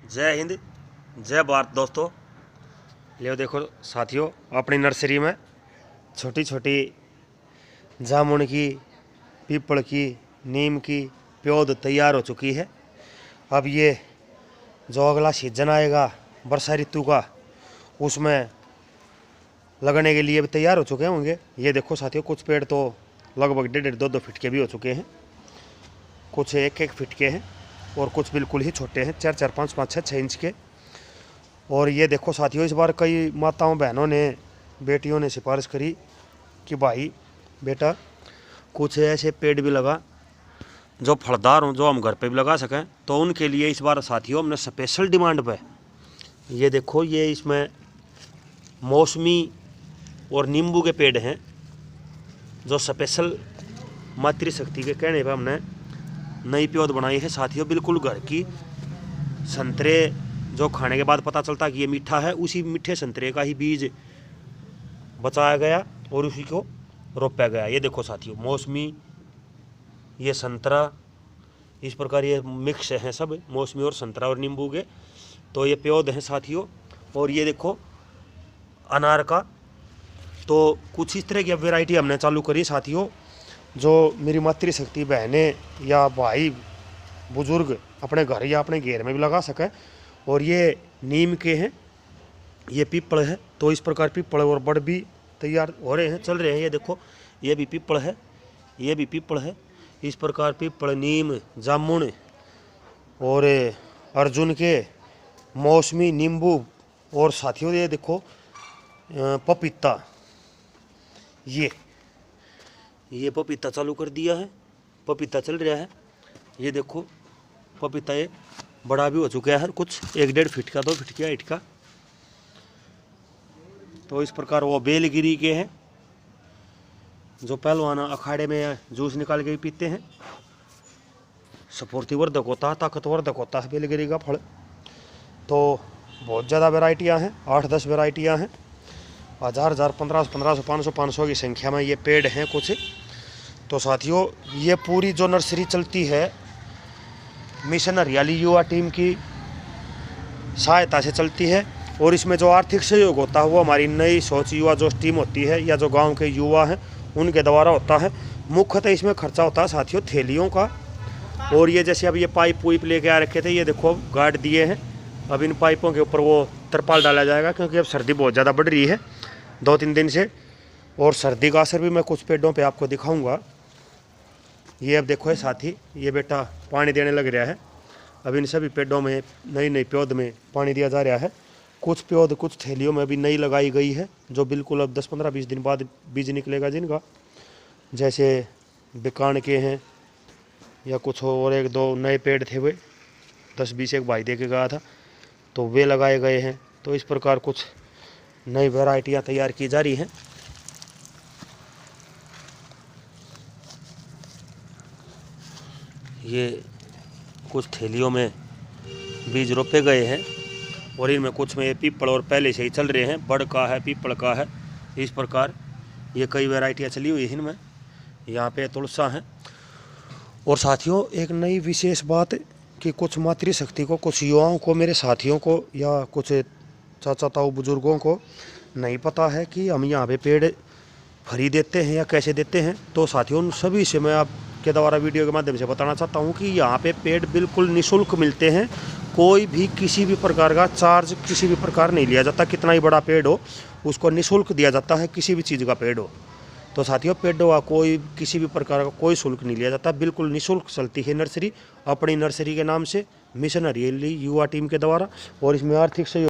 जय हिंद, जय भारत दोस्तों। ले देखो साथियों, अपनी नर्सरी में छोटी छोटी जामुन की, पीपल की, नीम की पौध तैयार हो चुकी है। अब ये जो अगला सीजन आएगा वर्षा ऋतु का, उसमें लगने के लिए भी तैयार हो चुके होंगे। ये देखो साथियों, कुछ पेड़ तो लगभग 1.5-2 फीट के भी हो चुके हैं, कुछ 1-1 फीट के हैं और कुछ बिल्कुल ही छोटे हैं, 4-4, 5-5, 6-6 इंच के। और ये देखो साथियों, इस बार कई माताओं बहनों ने, बेटियों ने सिफारिश करी कि भाई बेटा कुछ ऐसे पेड़ भी लगा जो फलदार हों, जो हम घर पे भी लगा सकें। तो उनके लिए इस बार साथियों हमने स्पेशल डिमांड पे, ये देखो, ये इसमें मौसमी और नींबू के पेड़ हैं जो स्पेशल मातृशक्ति के कहने पर हमने नई पौध बनाई है साथियों। बिल्कुल घर की संतरे जो खाने के बाद पता चलता कि ये मीठा है, उसी मीठे संतरे का ही बीज बचाया गया और उसी को रोपा गया। ये देखो साथियों, मौसमी, ये संतरा, इस प्रकार ये मिक्स हैं सब, मौसमी और संतरा और नींबू के। तो ये पौध हैं साथियों। और ये देखो अनार का। तो कुछ इस तरह की अब वैरायटी हमने चालू करी साथियों, जो मेरी मातृशक्ति बहनें या भाई बुजुर्ग अपने घर या अपने घेर में भी लगा सकें। और ये नीम के हैं, ये पीपल है। तो इस प्रकार पीपल और बड़ भी तैयार हो रहे हैं, चल रहे हैं। ये देखो, ये भी पीपल है, ये भी पीपल है। इस प्रकार पीपल, नीम, जामुन और अर्जुन के, मौसमी, नींबू और साथियों ये देखो पपीता, ये पपीता चालू कर दिया है, पपीता चल रहा है। ये देखो पपीता ये बड़ा भी हो चुका है, कुछ 1-1.5 फीट का, 2 फीट की हाइट का। तो इस प्रकार वो बेलगिरी के हैं जो पहलवान अखाड़े में जूस निकाल के भी पीते हैं। स्फूर्तिवर्धक होता है, ताकतवर्धक होता है बेलगिरी का फल। तो बहुत ज़्यादा वैरायटियाँ हैं, 8-10 वैरायटियाँ हैं। 1000, 1500, 500 की संख्या में ये पेड़ हैं कुछ। तो साथियों, ये पूरी जो नर्सरी चलती है मिशन हरियाली युवा टीम की सहायता से चलती है। और इसमें जो आर्थिक सहयोग होता है वो हमारी नई सोच युवा जो टीम होती है या जो गांव के युवा हैं उनके द्वारा होता है। मुख्यतः इसमें खर्चा होता है साथियों थैलियों का। और ये जैसे अब ये पाइप वुइप लेके आ रखे थे, ये देखो गार्ड दिए हैं। अब इन पाइपों के ऊपर वो तरपाल डाला जाएगा, क्योंकि अब सर्दी बहुत ज़्यादा बढ़ रही है 2-3 दिन से। और सर्दी का असर भी मैं कुछ पेड़ों पे आपको दिखाऊंगा। ये अब देखो है साथी, ये बेटा पानी देने लग रहा है। अब इन सभी पेड़ों में, नई नई पौध में पानी दिया जा रहा है। कुछ पौध कुछ थैलियों में भी नई लगाई गई है, जो बिल्कुल अब 10, 15, 20 दिन बाद बीज निकलेगा जिनका, जैसे बिकान के हैं या कुछ और 1-2 नए पेड़ थे, वे 10-20 एक भाई दे के गया था, तो वे लगाए गए हैं। तो इस प्रकार कुछ नई वैरायटियाँ तैयार की जा रही हैं। ये कुछ थैलियों में बीज रोपे गए हैं और इनमें कुछ में ये पीपल और पहले से ही चल रहे हैं, बड़ का है, पीपल का है। इस प्रकार ये कई वैरायटियाँ चली हुई हैं इनमें। यहाँ पे तुलसा हैं। और साथियों, एक नई विशेष बात कि कुछ मातृशक्ति को, कुछ युवाओं को, मेरे साथियों को या कुछ चाचा ताऊ बुजुर्गों को नहीं पता है कि हम यहाँ पे पेड़ फ्री देते हैं या कैसे देते हैं। तो साथियों, उन सभी से मैं आपके द्वारा वीडियो के माध्यम से बताना चाहता हूँ कि यहाँ पे पेड़ बिल्कुल निःशुल्क मिलते हैं। कोई भी किसी भी प्रकार का चार्ज किसी भी प्रकार नहीं लिया जाता। कितना ही बड़ा पेड़ हो उसको निःशुल्क दिया जाता है, किसी भी चीज़ का पेड़ हो। तो साथियों, पेड़ों का कोई किसी भी प्रकार का कोई शुल्क नहीं लिया जाता, बिल्कुल निःशुल्क चलती है नर्सरी, अपनी नर्सरी के नाम से मिशन हरियाली युवा टीम के द्वारा। और इसमें आर्थिक सहयोग